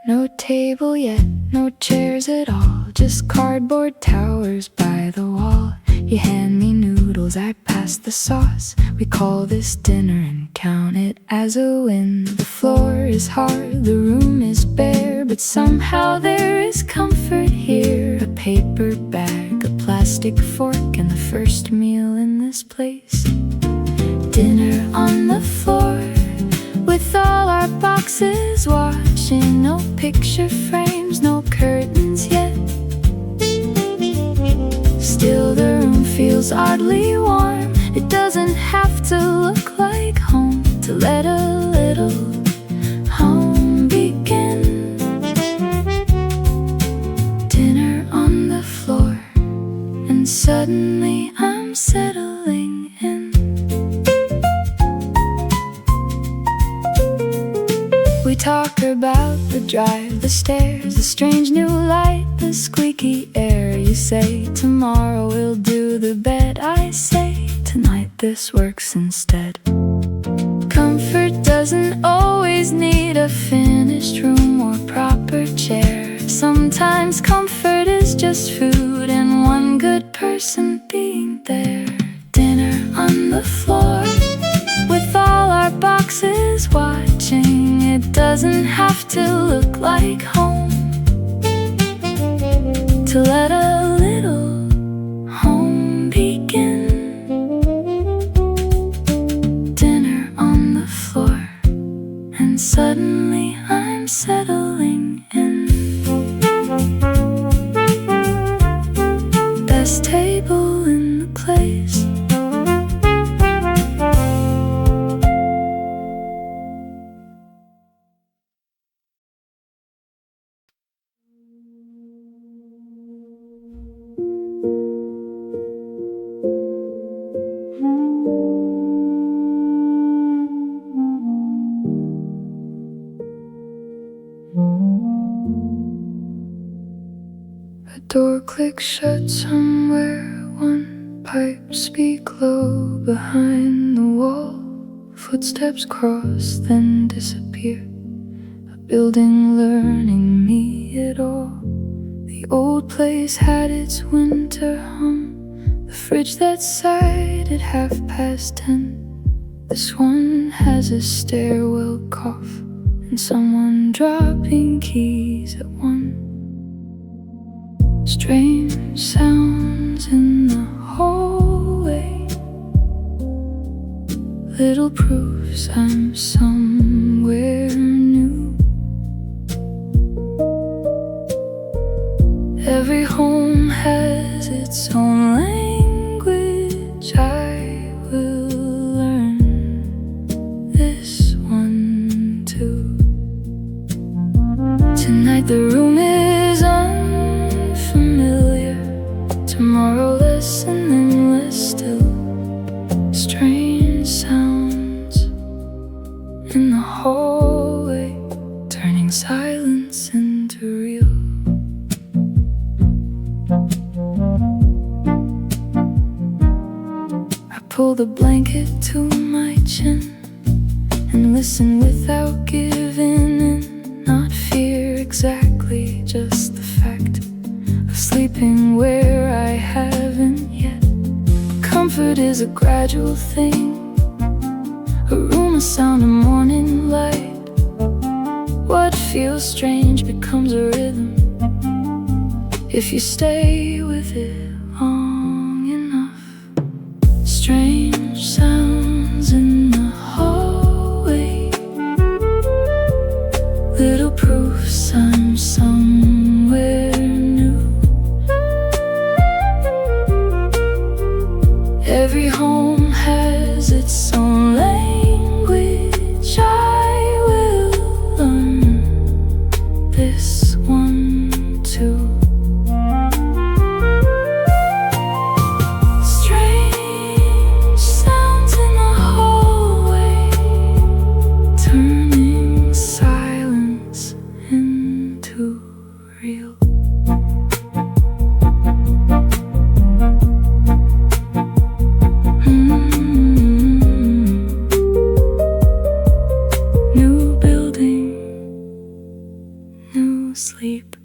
No table yet, no chairs at all, just cardboard towers by the wall. You hand me noodles, I pass the sauce. We call this dinner and count it as a win. The floor is hard, the room is bare, but somehow there is comfort here. A paper bag, a plastic fork, and the first meal in this place. Dinner on the floor, with all our boxes watching. No picture frames, no curtains yet. Still the room feels oddly warm. It doesn't have to look like home to let a little home begin. Dinner on the floor, and suddenly I'm settling in. We talk about the drive, the stairs, the strange new light, the squeaky air. You say tomorrow we'll do the bed. I say tonight this works instead. Comfort doesn't always need a finished room or proper chair. Sometimes comfort is just food and one good person being there. Dinner on the floor, with all our boxes watching. It doesn't have to look like home to let a little home begin. Dinner on the floor, and suddenly I'm settling in. Best table in the place. A door clicks shut somewhere, one pipe speak low behind the wall. Footsteps cross, then disappear. A building learning me it all. The old place had its winter hum, the fridge that sighed at 10:30. This one has a stairwell cough, and someone dropping keys at 1. Strange sounds in the hallway, little proofs I'm somewhere new. Every home has its own language. I will learn this one too. Tonight the room is unfamiliar, tomorrow less and then less still. Strange sounds in the hallway, turning silence into real. I pull the blanket to my chin and listen without giving in. Not fear exactly, just the fact of sleeping where I haven't yet. Comfort is a gradual thing, a room, a sound, a morning light. What feels strange becomes a rhythm if you stay with it long enough. Strange sounds in the hallway, little proofs I'm somewhere new. Every home has its own language. I will learn this one too. Strange sounds in the hallway, turning silence into real. New building, new sleep.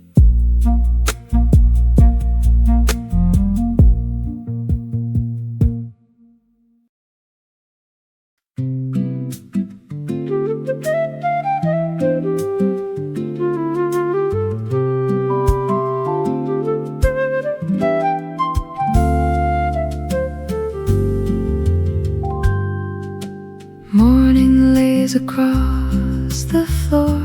Morning lays across the floor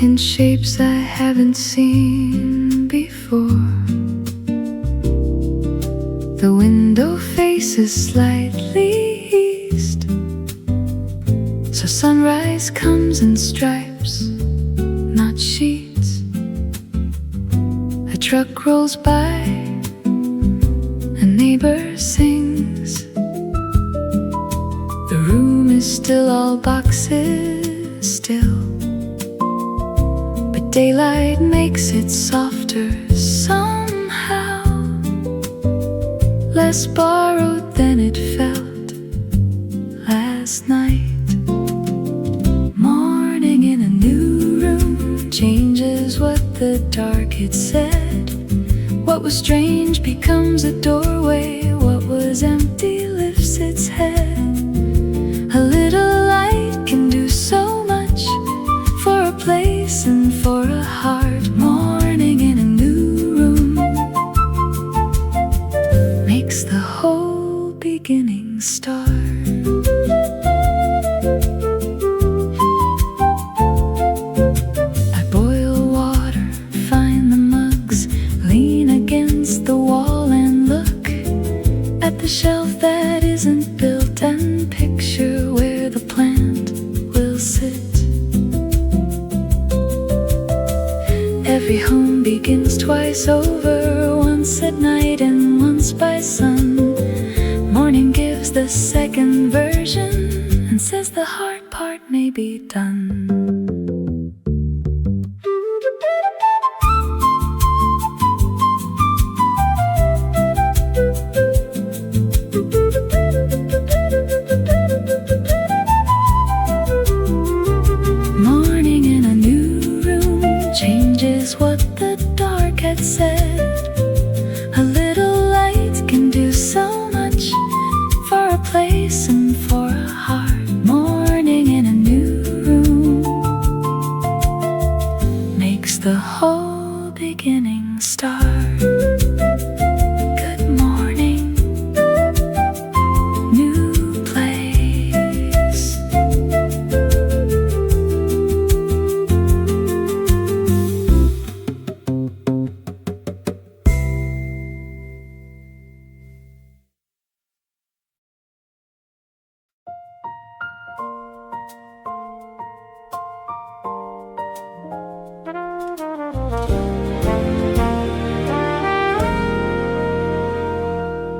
in shapes I haven't seen before. The window faces slightly east, so sunrise comes in stripes, not sheets. A truck rolls by, a neighbor sings. The room is still all boxes still, but daylight makes it softer somehow, less borrowed than it felt last night. Morning in a new room changes what the dark had said. What was strange becomes a doorway. What was empty lifts its head. A little light can do so much for a place and for a heart. Morning in a new room makes the whole beginning start. I boil water, find the mugs, lean against the wall and look at the shelf that isn't built and picture where the plant will sit. Every home begins twice over, once at night and once by sun. Morning gives the second version and says the hard part may be done. Morning in a new room changes what the dark had said. A little light can do so much for a place and for a heart. Morning in a new room makes the whole beginning start. Good morning, new place.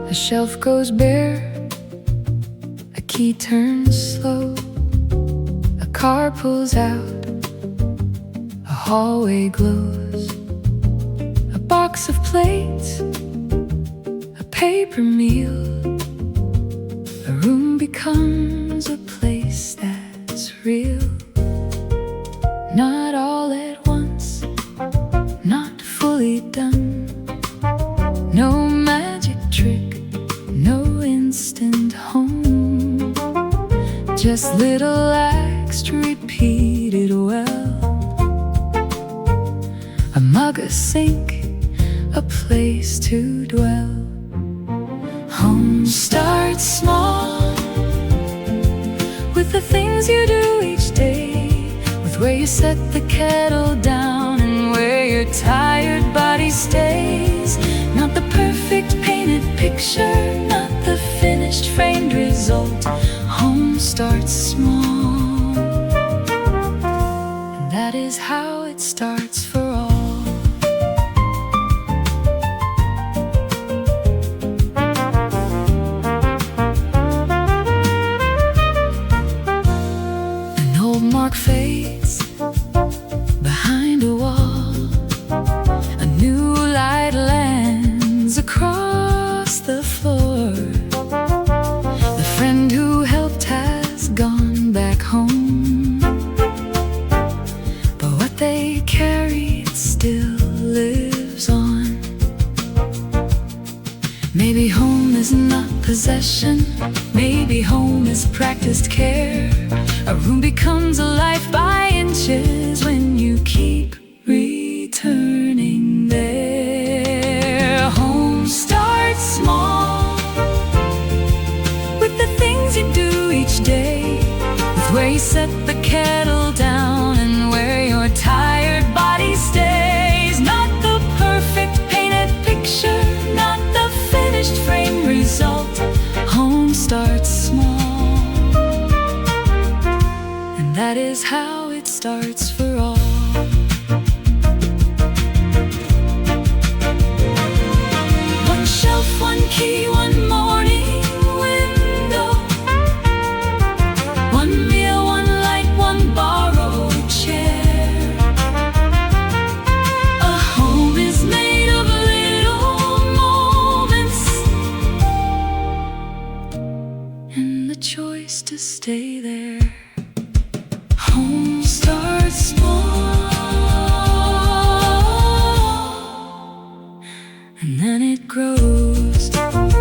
A shelf goes bare, a key turns slow, a car pulls out, a hallway glows. A box of plates, a paper meal, a room becomes a place that's real. Not all at once, not fully done. No magic trick, no instant home. Just little acts repeated well. A mug, a sink, a place to dwell. Home starts small, with the things you do each day, with where you set the kettle down and where your tired body stays. Not the perfect painted picture, not the finished framed result. Home starts small, and that is how it starts for all. An old mark fades behind a wall. A new light lands across the floor. The friend who helped has gone back home, but what they carried still lives on. Maybe home is not possession, maybe home is practiced care. A room becomes a life by inches when you keep returning there. Home starts small, with the things you do each day, with where you set the kettle down and where your tired body stays. Not the perfect painted picture, not the finished frame result. Home starts small, and that is how it starts for all. One shelf, one key, one morning window, one meal, one light, one borrowed chair. A home is made of little moments, and the choice to stay there. Home starts small, it grows.